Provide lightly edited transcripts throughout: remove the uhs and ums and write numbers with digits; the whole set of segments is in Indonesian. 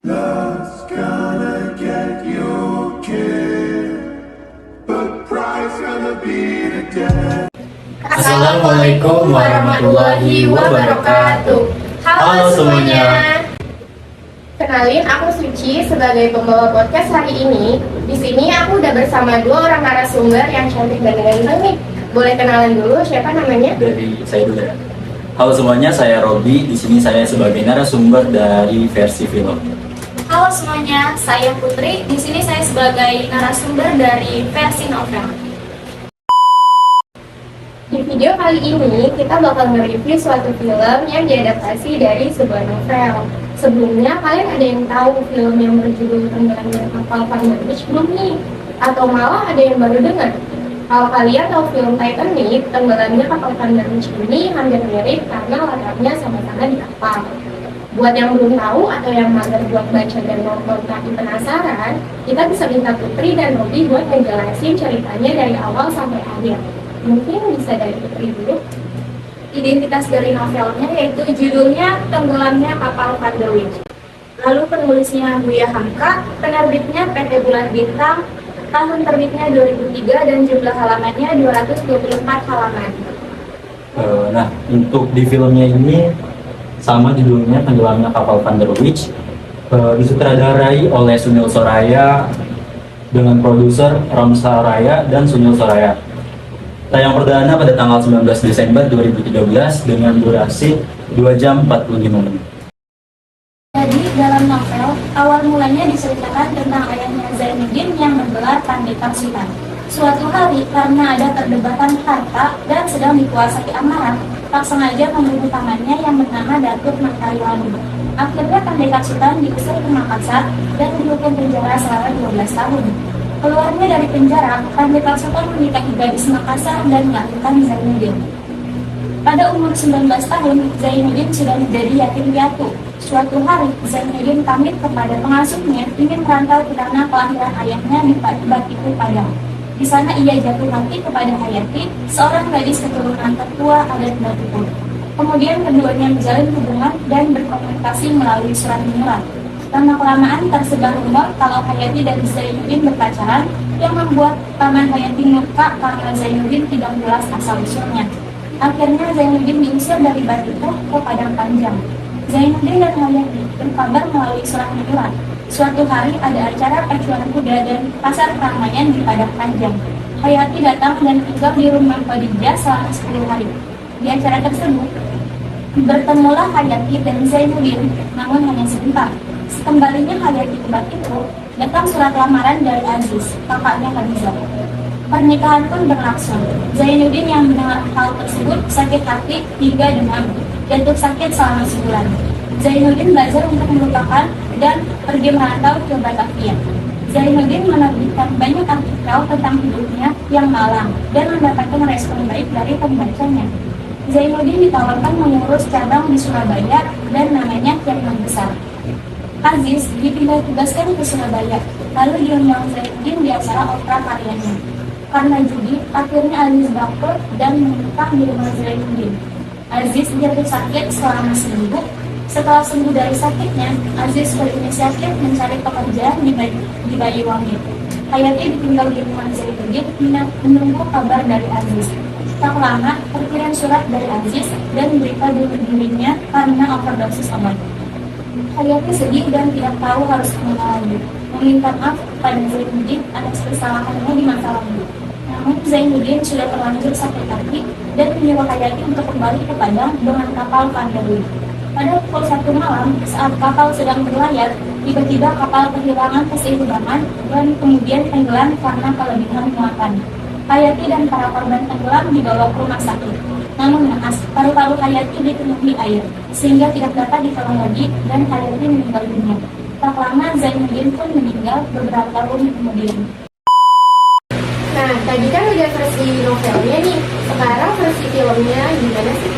Love's gonna get you killed, but pride's gonna be the death. Assalamualaikum warahmatullahi wabarakatuh. Halo semuanya. Kenalin, aku Suci sebagai pembawa podcast hari ini. Di sini aku udah bersama dua orang narasumber yang cantik dan ganteng nih. Boleh kenalan dulu siapa namanya? Dari saya dulu ya. Halo semuanya, saya Robi. Di sini saya sebagai narasumber dari versi film. Halo semuanya, saya Putri. Di sini saya sebagai narasumber dari versi novel. Di video kali ini kita bakal nge-review suatu film yang diadaptasi dari sebuah novel. Sebelumnya kalian ada yang tahu film yang berjudul Tenggelamnya Kapal Van der Wijk belum nih? Atau malah ada yang baru dengar? Kalau kalian tahu film Titanic, Tenggelamnya Kapal Van der Wijk ini hampir mirip karena latarnya sama-sama di kapal. Buat yang belum tahu atau yang mager buat baca dan nonton tapi penasaran, kita bisa minta Putri dan Robi buat ngejelasin ceritanya dari awal sampai akhir. Mungkin bisa dari Putri dulu. Identitas dari novelnya yaitu judulnya Tenggelamnya Kapal Van der Wijk. Lalu penulisnya Buya Hamka, penerbitnya PT Bulan Bintang, tahun terbitnya 2003 dan jumlah halamannya 224 halaman. Nah, untuk di filmnya ini sama judulnya Tenggelamnya Kapal Van der Wijk, disutradarai oleh Sunil Soraya dengan produser Ramsa Raya dan Sunil Soraya. Tayang perdana pada tanggal 19 Desember 2013 dengan durasi 2 jam 45 menit. Jadi dalam novel, awal mulanya diceritakan tentang ayahnya Zainuddin yang bergelar Pandita Sultan. Suatu hari, karena ada perdebatan harta dan sedang dikuasai amarah, tak sengaja membunuh pamannya yang bernama Datuk Mentariwali. Akhirnya Pandita Sultan diusir ke Makassar dan dihukum penjara selama 12 tahun. Keluarnya dari penjara, Pandita Sultan menikahi gadis Makassar dan melahirkan Zainuddin. Pada umur 19 tahun, Zainuddin sudah menjadi yatim piatu. Suatu hari, Zainuddin pamit kepada pengasuhnya ingin merantau ke tanah kelahiran ayahnya di Batipu, Padang. Di sana ia jatuh hati kepada Hayati, seorang gadis keturunan tertua adat Batipu. Kemudian keduanya menjalin hubungan dan berkomunikasi melalui surat menyurat. Lama-kelamaan tersebar rumor kalau Hayati dan Zainuddin berpacaran yang membuat paman Hayati murka karena Zainuddin tidak jelas asal-usulnya. Akhirnya Zainuddin diusir dari Batipu ke Padang Panjang. Zainuddin dan Hayati berkabar melalui surat menyurat. Suatu hari ada acara pacuan kuda dan pasar keramaian di Padang Panjang. Hayati datang dan tinggal di rumah Khadijah selama 10 hari. Di acara tersebut, bertemulah Hayati dan Zainuddin, namun hanya sebentar. Kembalinya Hayati ke Batipu, datang surat lamaran dari Aziz, kakaknya Khadijah. Pernikahan pun berlangsung. Zainuddin yang mendengar hal tersebut sakit hati hingga demam, jatuh sakit selama sebulan. Zainuddin belajar untuk melupakan dan pergi merantau ke Batavia. Zainuddin menerbitkan banyak artikel tentang hidupnya yang malang dan mendapatkan respon baik dari pembacanya. Zainuddin ditawarkan mengurus cabang di Surabaya dan namanya Kiai Besar. Aziz dipindah tugaskan ke Surabaya, lalu diundang Zainuddin di acara opera karyanya. Karena judi, akhirnya Aziz bangkrut dan menikah di rumah Zainuddin. Aziz jatuh sakit selama seminggu. Setelah sembuh dari sakitnya, Aziz berinisiatif mencari pekerjaan di Banyuwangi. Hayati ditinggal di rumah Zainuddin menunggu kabar dari Aziz. Tak lama, terkirim surat dari Aziz dan berita bunuh dirinya karena overdosis obat. Hayati sedih dan tidak tahu harus kemana lagi. Meminta maaf kepada Zainuddin atas kesalahannya di masa lalu. Namun Zainuddin sudah terlanjur sakit hati dan menyuruh Hayati untuk kembali ke Padang dengan kapal Van der Wijk. Pada pukul 1 malam, saat kapal sedang berlayar, tiba-tiba kapal kehilangan keseimbangan dan kemudian tenggelam karena kelebihan muatan. Hayati dan para korban tenggelam dibawa ke rumah sakit. Namun naas, paru-paru Hayati dipenuhi air, sehingga tidak dapat ditolong lagi dan Hayati meninggal dunia. Tak lama Zainuddin pun meninggal beberapa tahun kemudian. Nah, tadi kan udah versi novelnya nih. Sekarang versi filmnya gimana sih?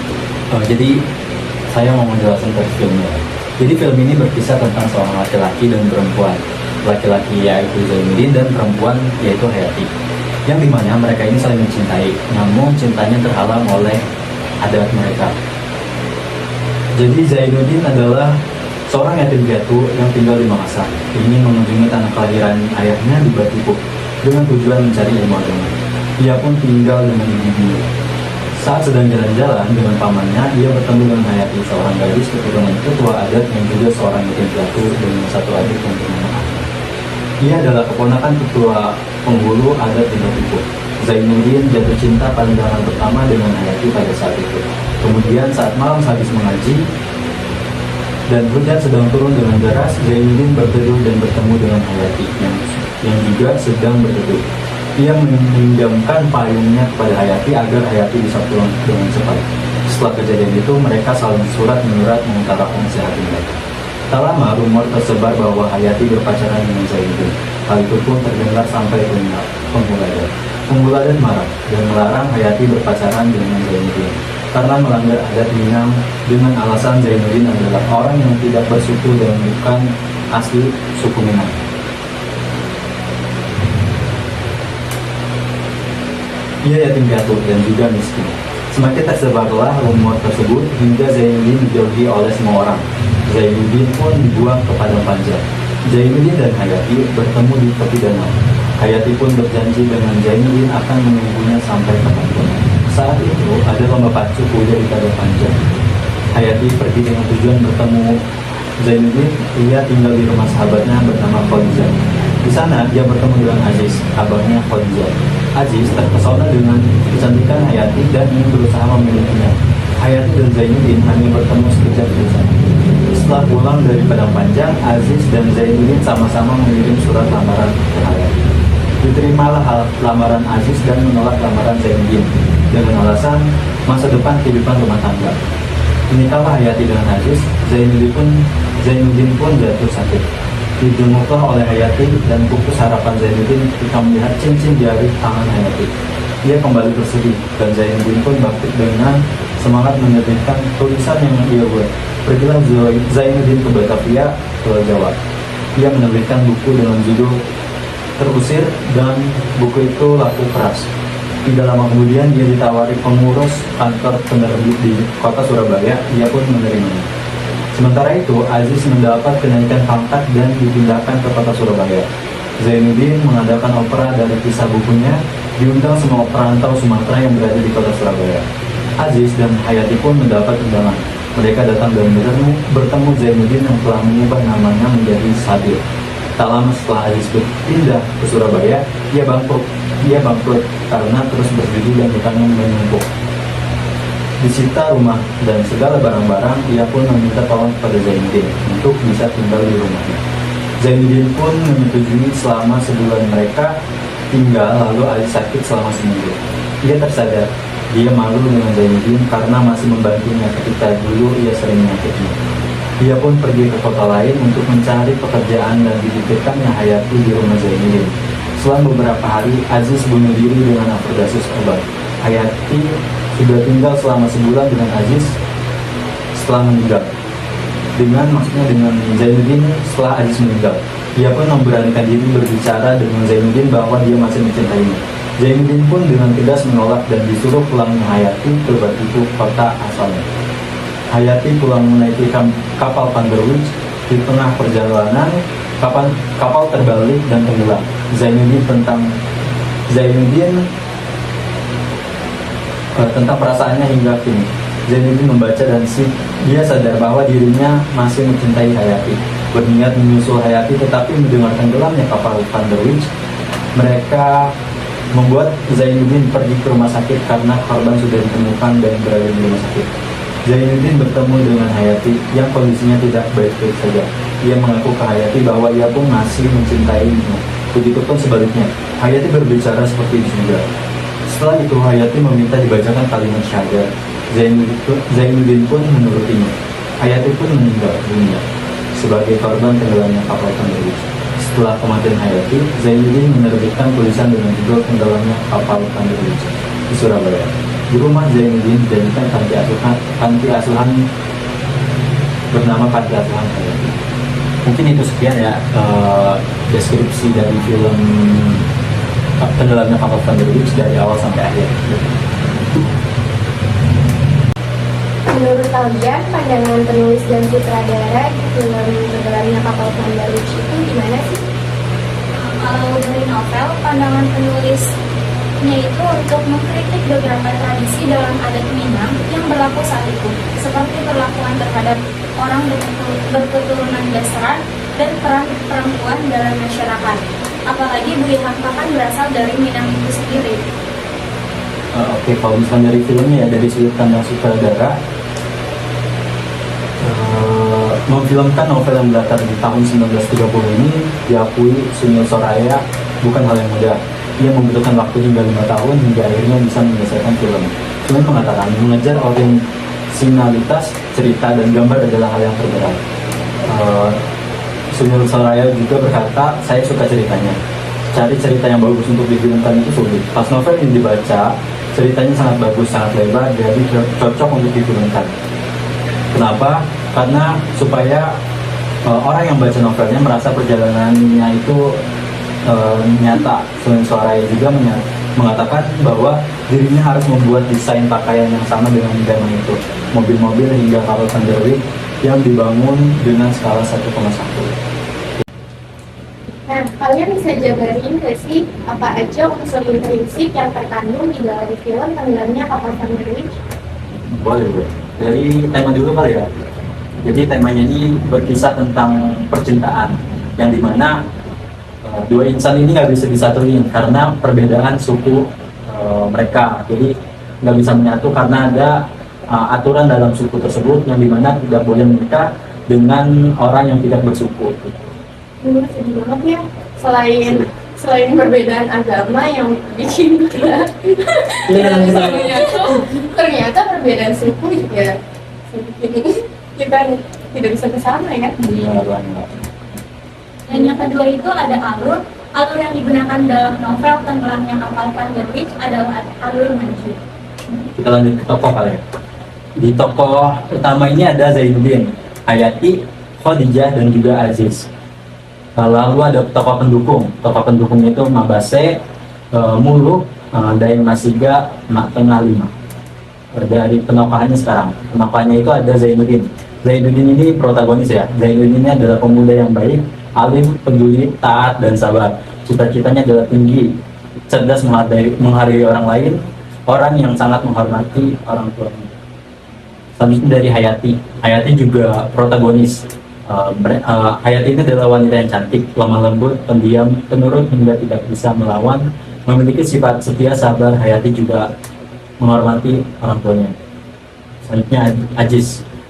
Jadi saya mau menjelaskan versi filmnya. Jadi film ini berkisah tentang seorang laki-laki dan perempuan. Laki-laki yaitu Zainuddin dan perempuan yaitu Hayati. Yang dimana mereka ini saling mencintai, namun cintanya terhalang oleh adat mereka. Jadi Zainuddin adalah Seorang yatim piatu yang tinggal di Makassar ingin mengunjungi tanah kelahiran ayahnya di Batipu dengan tujuan mencari ilmu agama. Ia pun tinggal dengan ibunya. Saat sedang jalan-jalan dengan pamannya, ia bertemu dengan Hayati, seorang gadis keturunan ketua adat yang juga seorang yatim piatu dengan satu adik yang bernama Ahmad. Ia adalah keponakan ketua penghulu adat di Batipu. Zainuddin jatuh cinta pandangan pertama dengan Hayati pada saat itu. Kemudian saat malam habis mengaji dan hujan sedang turun dengan deras, Zainuddin berteduh dan bertemu dengan Hayati yang juga sedang berteduh. Ia meminjamkan payungnya kepada Hayati agar Hayati bisa pulang dengan cepat. Setelah kejadian itu, mereka saling surat menyurat mengutarakan isi hati mereka. Tak lama, rumor tersebar bahwa Hayati berpacaran dengan Zainuddin. Hal itu pun terdengar sampai telinga penghulu adat. Penghulu adat marah dan melarang Hayati berpacaran dengan Zainuddin karena melanggar adat Minang dengan alasan Zainuddin adalah orang yang tidak bersuku dan bukan asli suku Minang. Ia yatim piatu dan juga miskin. Semakin tersebarlah rumor tersebut hingga Zainuddin dijauhi oleh semua orang. Zainuddin pun dibuang ke padang panjang. Zainuddin dan Hayati bertemu di tepi danau. Hayati pun berjanji dengan Zainuddin akan menunggunya sampai ke pantai. Saat itu ada lomba pacu kuda di padang panjang. Hayati pergi dengan tujuan bertemu Zainuddin. Ia tinggal di rumah sahabatnya bernama Khadijah. Di sana dia bertemu dengan Aziz, abangnya Khadijah. Aziz terpesona dengan kecantikan Hayati dan ingin berusaha memilikinya. Hayati dan Zainuddin hanya bertemu sekejap di sana. Setelah pulang dari padang panjang, Aziz dan Zainuddin sama-sama mengirim surat lamaran ke Hayati. Diterimalah lamaran Aziz dan menolak lamaran Zainuddin dengan alasan masa depan kehidupan rumah tangga. Menikahlah Hayati dengan Aziz. Zainuddin pun jatuh sakit. Dijenguklah oleh Hayati dan pupus harapan Zainuddin ketika melihat cincin jari tangan Hayati. Ia kembali bersedih dan Zainuddin pun bangkit dengan semangat menerbitkan tulisan yang ia buat. Pergilah Zainuddin ke Batavia, Pulau Jawa. Ia menerbitkan buku dengan judul Terusir dan buku itu laku keras. Tidak lama kemudian dia ditawari pengurus kantor penerbit di kota Surabaya. Ia pun menerimanya. Sementara itu, Aziz mendapat kenaikan pangkat dan dipindahkan ke kota Surabaya. Zainuddin mengadakan opera dari kisah bukunya, diundang semua perantau Sumatera yang berada di kota Surabaya. Aziz dan Hayati pun mendapat undangan. Mereka datang dan bertemu Zainuddin yang telah mengubah namanya menjadi Sabil. Tak lama setelah Aziz berpindah ke Surabaya, ia bangkrut karena terus berjudi dan hutangnya menumpuk. Disita rumah dan segala barang-barang, ia pun meminta tolong kepada Zainuddin untuk bisa tinggal di rumahnya. Zainuddin pun menyetujui selama sebulan mereka tinggal, lalu Aziz sakit selama seminggu. Ia tersadar, dia malu dengan Zainuddin karena masih membantunya ketika dulu ia sering menyakitinya. Dia pun pergi ke kota lain untuk mencari pekerjaan dan dititipkannya Hayati di rumah Zainuddin. Setelah beberapa hari, Aziz bunuh diri dengan overdose obat. Hayati sudah tinggal selama sebulan dengan Aziz setelah meninggal. Dengan Zainuddin setelah Aziz meninggal. Ia pun memberanikan diri berbicara dengan Zainuddin bahwa dia masih mencintainya. Zainuddin pun dengan tegas menolak dan disuruh pulangnya Hayati ke Batipu, kota asalnya. Hayati pulang menaiki kapal Panderwich. Di tengah perjalanan, kapal terbalik dan tenggelam. Tentang perasaannya hingga kini. Zainuddin membaca dan dia sadar bahwa dirinya masih mencintai Hayati. Berniat menyusul Hayati, tetapi mendengar tenggelamnya kapal Panderwich, mereka membuat Zainuddin pergi ke rumah sakit karena korban sudah ditemukan dan berada di rumah sakit. Zainuddin bertemu dengan Hayati yang kondisinya tidak baik-baik saja. Ia mengaku ke Hayati bahwa ia pun masih mencintainya. Begitupun sebaliknya, Hayati berbicara seperti itu juga. Setelah itu, Hayati meminta dibacakan kalimat syahadat. Zainuddin pun menurutinya. Hayati pun meninggal dunia sebagai korban tenggelamnya kapal Panderwich. Setelah kematian Hayati, Zainuddin menerbitkan tulisan dengan judul Tenggelamnya Kapal Panderwich di Surabaya. Di rumah Zainuddin dijadikan panti asuhan bernama Panti Asuhan Hayati. Mungkin itu sekian ya deskripsi dari film Tenggelamnya Kapal Panderwich dari awal sampai akhir. menurut kalian pandangan penulis dan sutradara di film Tenggelamnya Kapal Van Witch itu gimana sih? Kalau dari novel, pandangan penulisnya itu untuk mengkritik beberapa tradisi dalam adat Minang yang berlaku saat itu, seperti perlakuan terhadap orang berketurunan Dasaran dan peran perempuan dalam masyarakat. Apalagi Bui Hamka kan berasal dari Minang itu sendiri. Oke, kalau misalnya dari filmnya ya, dari sudut pandang sutradara, memfilmkan novel yang berlatar di tahun 1930 ini diakui Sunil Soraya bukan hal yang mudah. Ia membutuhkan waktu hingga 5 tahun hingga akhirnya bisa menyelesaikan film. Sunil mengatakan mengejar originalitas cerita dan gambar adalah hal yang terberat. Sunil Soraya juga berkata, saya suka ceritanya. Cari cerita yang bagus untuk difilmkan itu sulit. Pas novel ini dibaca, ceritanya sangat bagus, sangat lebar, jadi cocok untuk difilmkan. Kenapa? Karena supaya orang yang baca novelnya merasa perjalanannya itu nyata. Sunil Soraya juga mengatakan bahwa dirinya harus membuat desain pakaian yang sama dengan zaman itu, mobil-mobil hingga kapal Van der Wijk yang dibangun dengan skala 1,1. Nah, kalian bisa jabarin nggak sih apa aja unsur intrinsik yang terkandung di dalam film Tenggelamnya Kapal Van der Wijk? Boleh, boleh. Dari tema dulu kali ya. Jadi temanya ini berkisah tentang percintaan, yang dimana dua insan ini nggak bisa disatuin karena perbedaan suku mereka. Jadi nggak bisa menyatu karena ada aturan dalam suku tersebut yang dimana tidak boleh menikah dengan orang yang tidak bersuku. Sedih banget ya. Selain perbedaan agama yang bikin kita ternyata perbedaan suku juga bikin kita tidak bisa bersama ya. Dan yang kedua itu ada alur yang digunakan dalam novel Tenggelamnya Kapal Van der Wijk adalah alur manju. Kita lanjut ke tokoh kali ya. Di tokoh utama ini ada Zainuddin, Hayati, Khadijah, dan juga Aziz. Lalu ada tokoh pendukung. Tokoh pendukung itu Mabase, Muluk, Daeng Masiga, Mak Tengah 5. Dari penokohannya sekarang, penokohannya itu ada Zainuddin. Zainuddin ini protagonis ya. Zainuddin ini adalah pemuda yang baik, alim, peduli, taat, dan sabar. Cita-citanya adalah tinggi, cerdas, menghargai orang lain, orang yang sangat menghormati orang tuanya. Selanjutnya dari Hayati. Hayati juga protagonis. Hayati ini adalah wanita yang cantik, lemah lembut, pendiam, penurut hingga tidak bisa melawan, memiliki sifat setia, sabar. Hayati juga menghormati orang tuanya. Selanjutnya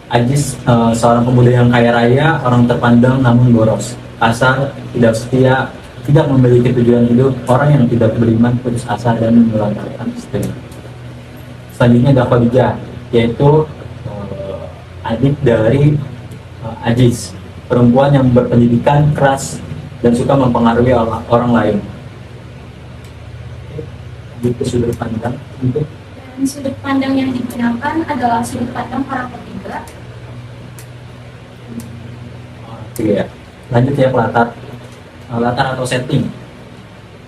Aziz, seorang pemuda yang kaya raya, orang terpandang namun boros, kasar, tidak setia, tidak memiliki tujuan hidup, orang yang tidak beriman, putus asa, dan melantarkan istri. Selanjutnya ada Khadijah, yaitu adik dari Aziz, perempuan yang berpendidikan, keras, dan suka mempengaruhi orang lain. Di sudut pandang untuk Sudut pandang yang digunakan adalah sudut pandang orang ketiga. ya. Lanjut ya ke latar atau setting.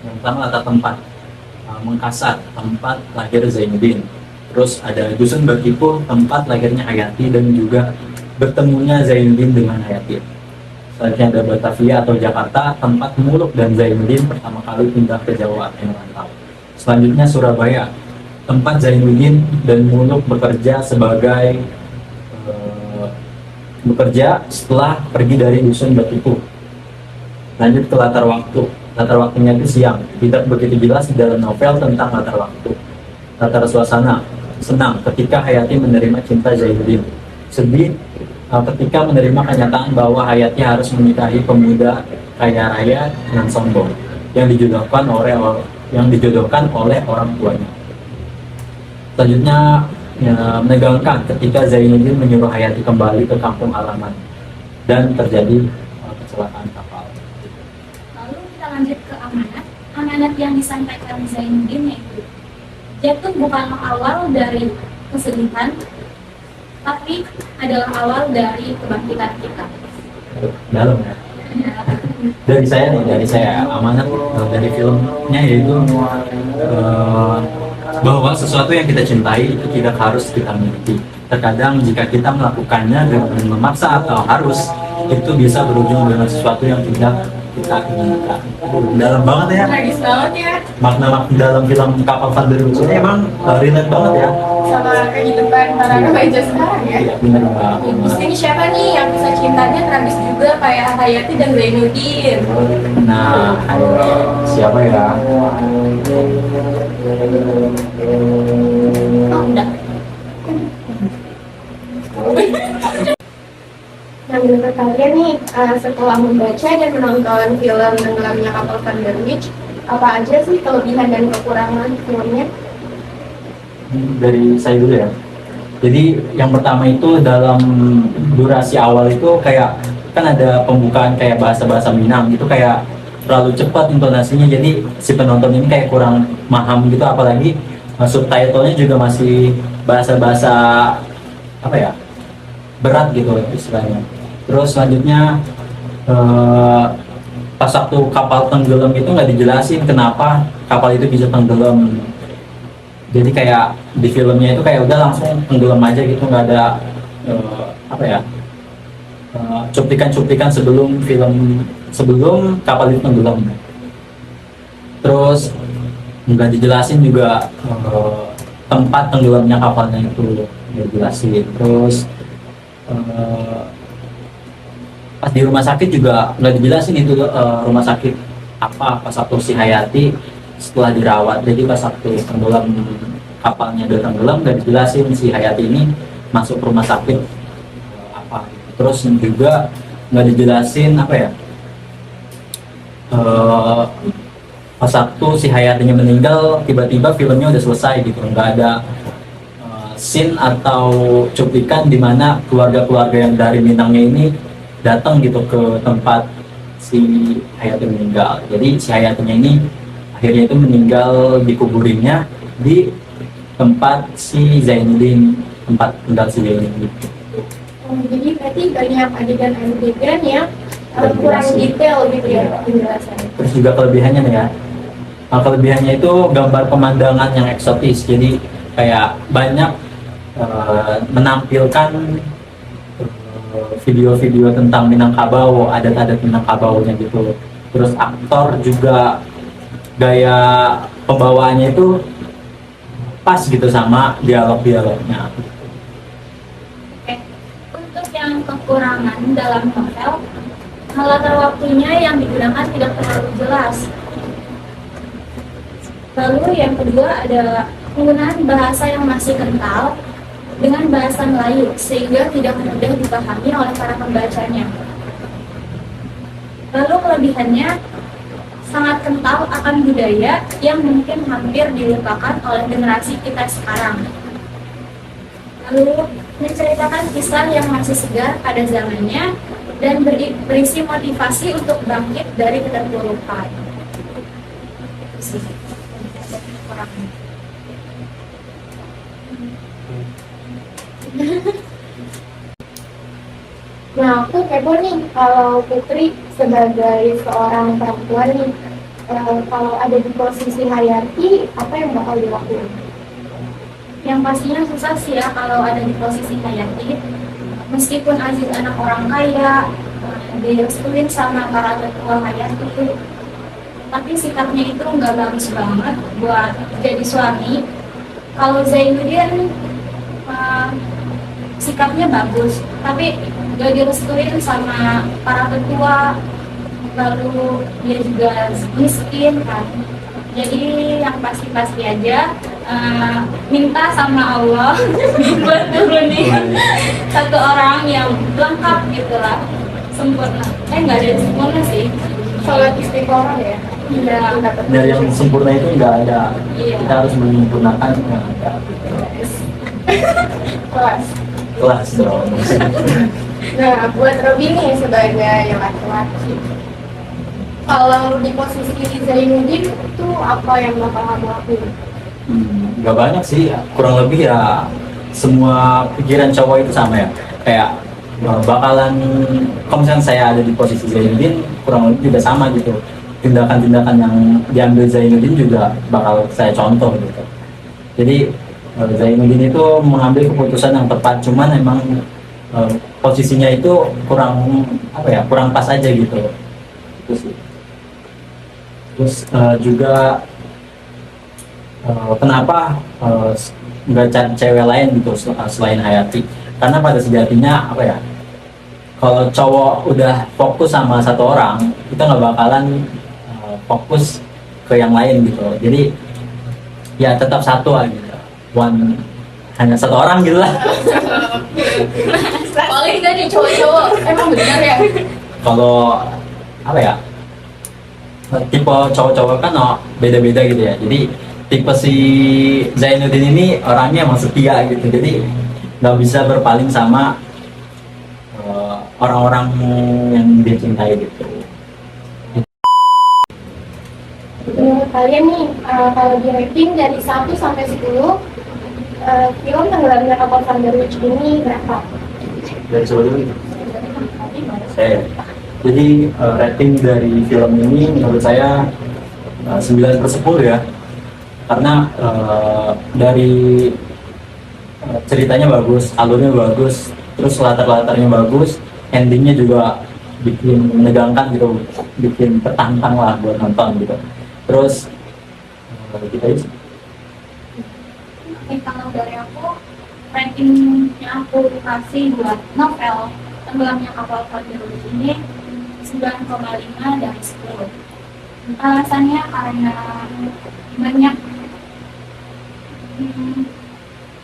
Yang pertama latar tempat, Mengkasar, tempat lahir Zainuddin. Terus ada Dusun Bakipu, tempat lahirnya Hayati dan juga bertemunya Zainuddin dengan Hayati. Selanjutnya ada Batavia atau Jakarta, tempat Muluk dan Zainuddin pertama kali pindah ke Jawa atau merantau. Selanjutnya Surabaya, tempat Zainuddin dan Muluk bekerja setelah pergi dari Dusun Bakipu. Lanjut ke latar waktu. Latar waktunya itu siang, tidak begitu jelas di dalam novel tentang latar waktu. Latar suasana, senang ketika Hayati menerima cinta Zainuddin. Sedih ketika menerima kenyataan bahwa Hayati harus menikahi pemuda kaya raya dan sombong yang dijodohkan oleh orang tuanya. Selanjutnya menegangkan ketika Zainuddin menyuruh Hayati kembali ke kampung halaman dan terjadi kecelakaan kapal. Lalu kita lanjut ke amanat yang disampaikan Zainuddin, yaitu jatuh bukanlah awal dari kesedihan, tapi adalah awal dari kebangkitan kita. Dalam ya. Dari saya amanat dari filmnya yaitu bahwa sesuatu yang kita cintai itu tidak harus kita miliki, terkadang jika kita melakukannya dengan memaksa atau harus, itu bisa berujung dengan sesuatu yang tidak kita inginkan. Dalam banget ya Tragis banget ya. makna-makna dalam film Kapal Van der Witch ini emang relate banget ya. Sama kehidupan para remaja sekarang ya. Iya bener banget. Terus ini siapa nih yang bisa cintanya tragis juga kayak Hayati dan Zainuddin? Nah, siapa ya? Oh, udah. Nah, menurut kalian nih, setelah membaca dan menonton film Tenggelamnya Kapal Van der Witch, apa aja sih kelebihan dan kekurangan filmnya? Dari saya dulu ya. Jadi yang pertama itu dalam durasi awal itu kayak kan ada pembukaan kayak bahasa-bahasa Minang itu kayak terlalu cepat intonasinya, jadi si penonton ini kayak kurang paham gitu, apalagi subtitlenya juga masih bahasa-bahasa apa ya, berat gitu istilahnya. Terus selanjutnya pas waktu kapal tenggelam itu nggak dijelasin kenapa kapal itu bisa tenggelam. Jadi kayak di filmnya itu kayak udah langsung tenggelam aja gitu, nggak ada apa ya, cuplikan-cuplikan sebelum kapal itu tenggelam. Terus nggak dijelasin juga tempat tenggelamnya kapalnya itu nggak dijelasin. Terus pas di rumah sakit juga nggak dijelasin itu rumah sakit apa pas waktu si Hayati setelah dirawat. Jadi pas waktu tenggelam kapalnya udah tenggelam nggak dijelasin si Hayati ini masuk rumah sakit apa. Terus juga nggak dijelasin apa ya, pas waktu si Hayatinya meninggal tiba-tiba filmnya udah selesai gitu, nggak ada scene atau cuplikan di mana keluarga-keluarga yang dari Minangnya ini datang gitu ke tempat si Hayati meninggal. Jadi si Hayatinya ini akhirnya itu meninggal dikuburinnya di tempat si Zainuddin, tempat tinggal si Zainuddin. Jadi berarti banyak adegan-adegan yang kurang detail gitu ya penjelasannya. Terus juga kelebihannya nih ya, kelebihannya itu gambar pemandangan yang eksotis, jadi kayak banyak menampilkan video-video tentang Minangkabau, adat-adat Minangkabaunya gitu. Terus aktor juga gaya pembawaannya itu pas gitu sama dialog-dialognya. Oke. Untuk yang kekurangan dalam novel, latar waktunya yang digunakan tidak terlalu jelas. Lalu yang kedua ada penggunaan bahasa yang masih kental dengan bahasa Melayu sehingga tidak mudah dipahami oleh para pembacanya. Lalu kelebihannya sangat kental akan budaya yang mungkin hampir dilupakan oleh generasi kita sekarang. Lalu menceritakan kisah yang masih segar pada zamannya dan berisi motivasi untuk bangkit dari keterpurukan. Itu sih. Nah, aku kepo nih, kalau Putri sebagai seorang perempuan nih, kalau ada di posisi Hayati, apa yang bakal dilakukan? Yang pastinya susah sih ya kalau ada di posisi Hayati. Meskipun Aziz anak orang kaya, direstuin sama para tetua Hayati, tapi sikapnya itu nggak bagus banget buat jadi suami. Kalau Zainuddin sikapnya bagus, tapi gak direstuin sama para tetua, lalu dia juga miskin kan. Jadi yang pasti-pasti aja minta sama Allah buat turunin satu orang yang lengkap gitulah, sempurna. Nggak ada yang sempurna sih. Sholat istiqoroh ya? Iya. Dari yang sempurna itu nggak ada, Iya. kita harus menyempurnakan yang ada. Kelas. Kelas dong. Nah, buat Robi nih sebagai laki-laki, kalau di posisi Zainuddin itu apa yang bakal kamu lakuin? Nggak banyak sih, kurang lebih ya semua pikiran cowok itu sama ya. Kayak bakalan, kalau misalnya saya ada di posisi Zainuddin, kurang lebih juga sama gitu. Tindakan-tindakan yang diambil Zainuddin juga bakal saya contoh gitu. Jadi Zainuddin itu mengambil keputusan yang tepat, cuman emang posisinya itu kurang kurang pas aja gitu. Itu sih. Terus juga kenapa nggak cari cewek lain gitu selain Hayati? Karena pada sejatinya kalau cowok udah fokus sama satu orang, kita nggak bakalan fokus ke yang lain gitu. Jadi ya tetap satu aja gitu. Hanya satu orang gitu lah. Paling dari cowok-cowok emang benar ya. Kalau tipe cowok-cowok kan beda-beda gitu ya. Jadi tipe si Zainuddin ini orangnya emang setia gitu. Jadi nggak bisa berpaling sama orang-orang yang dia cintai gitu. Menurut kalian nih, kalau di rating dari 1 sampai 10, film Tenggelamnya Kapal Van der Wijk ini berapa? Dari sebelum saya, jadi rating dari film ini menurut saya 9/10 ya, karena dari ceritanya bagus, alurnya bagus, terus latar-latarnya bagus, endingnya juga bikin menegangkan gitu, bikin tertantang lah buat nonton gitu. Terus kita Kalau dari aku, ratingnya aku kasih buat novel Tenggelamnya Kapal Van der Wijk ini 9,5 dari 10. Alasannya karena banyak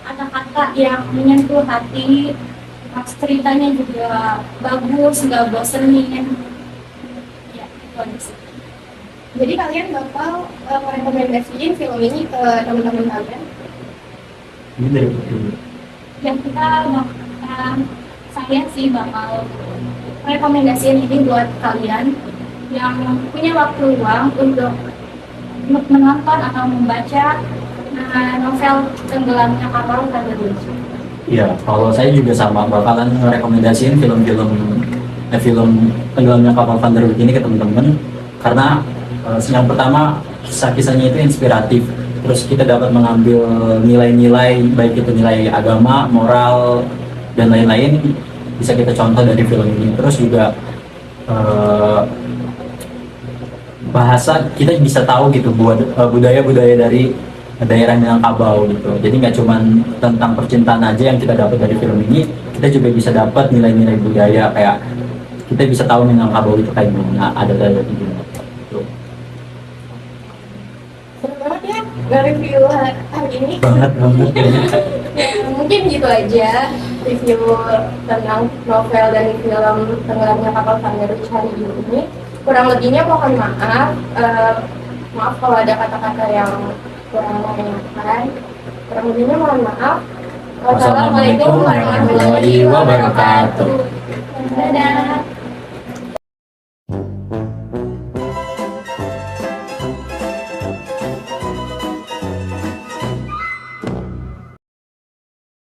kata-kata yang menyentuh hati, ceritanya juga bagus, nggak bosenin. Ya, itu aja sih. Jadi kalian bakal merekomendasiin film ini ke teman-teman kalian? ini dari Yang saya sih bakal rekomendasiin ini buat kalian yang punya waktu luang untuk menonton atau membaca novel Tenggelamnya Kapal Van der Wijk. Iya, kalau saya juga sama, bakalan rekomendasiin film Tenggelamnya Kapal Van der Wijk ini ke teman-teman, karena yang pertama kisah-kisahnya itu inspiratif, terus kita dapat mengambil nilai-nilai, baik itu nilai agama, moral, dan lain-lain, bisa kita contoh dari film ini. Terus juga bahasa, kita bisa tahu gitu budaya-budaya dari daerah Minangkabau gitu. Jadi nggak cuma tentang percintaan aja yang kita dapat dari film ini, kita juga bisa dapat nilai-nilai budaya, kayak kita bisa tahu Minangkabau itu kayak gimana, ada gitu. Seru banget ya nge-review hari ini. Banget. Ya, mungkin gitu aja review tentang novel dan film Tenggelamnya Kapal Van der Wijk hari ini. Kurang lebihnya mohon maaf. Maaf kalau ada kata-kata yang kurang mengenakan. Kurang lebihnya mohon maaf. Wassalamualaikum warahmatullahi wabarakatuh. Dadah.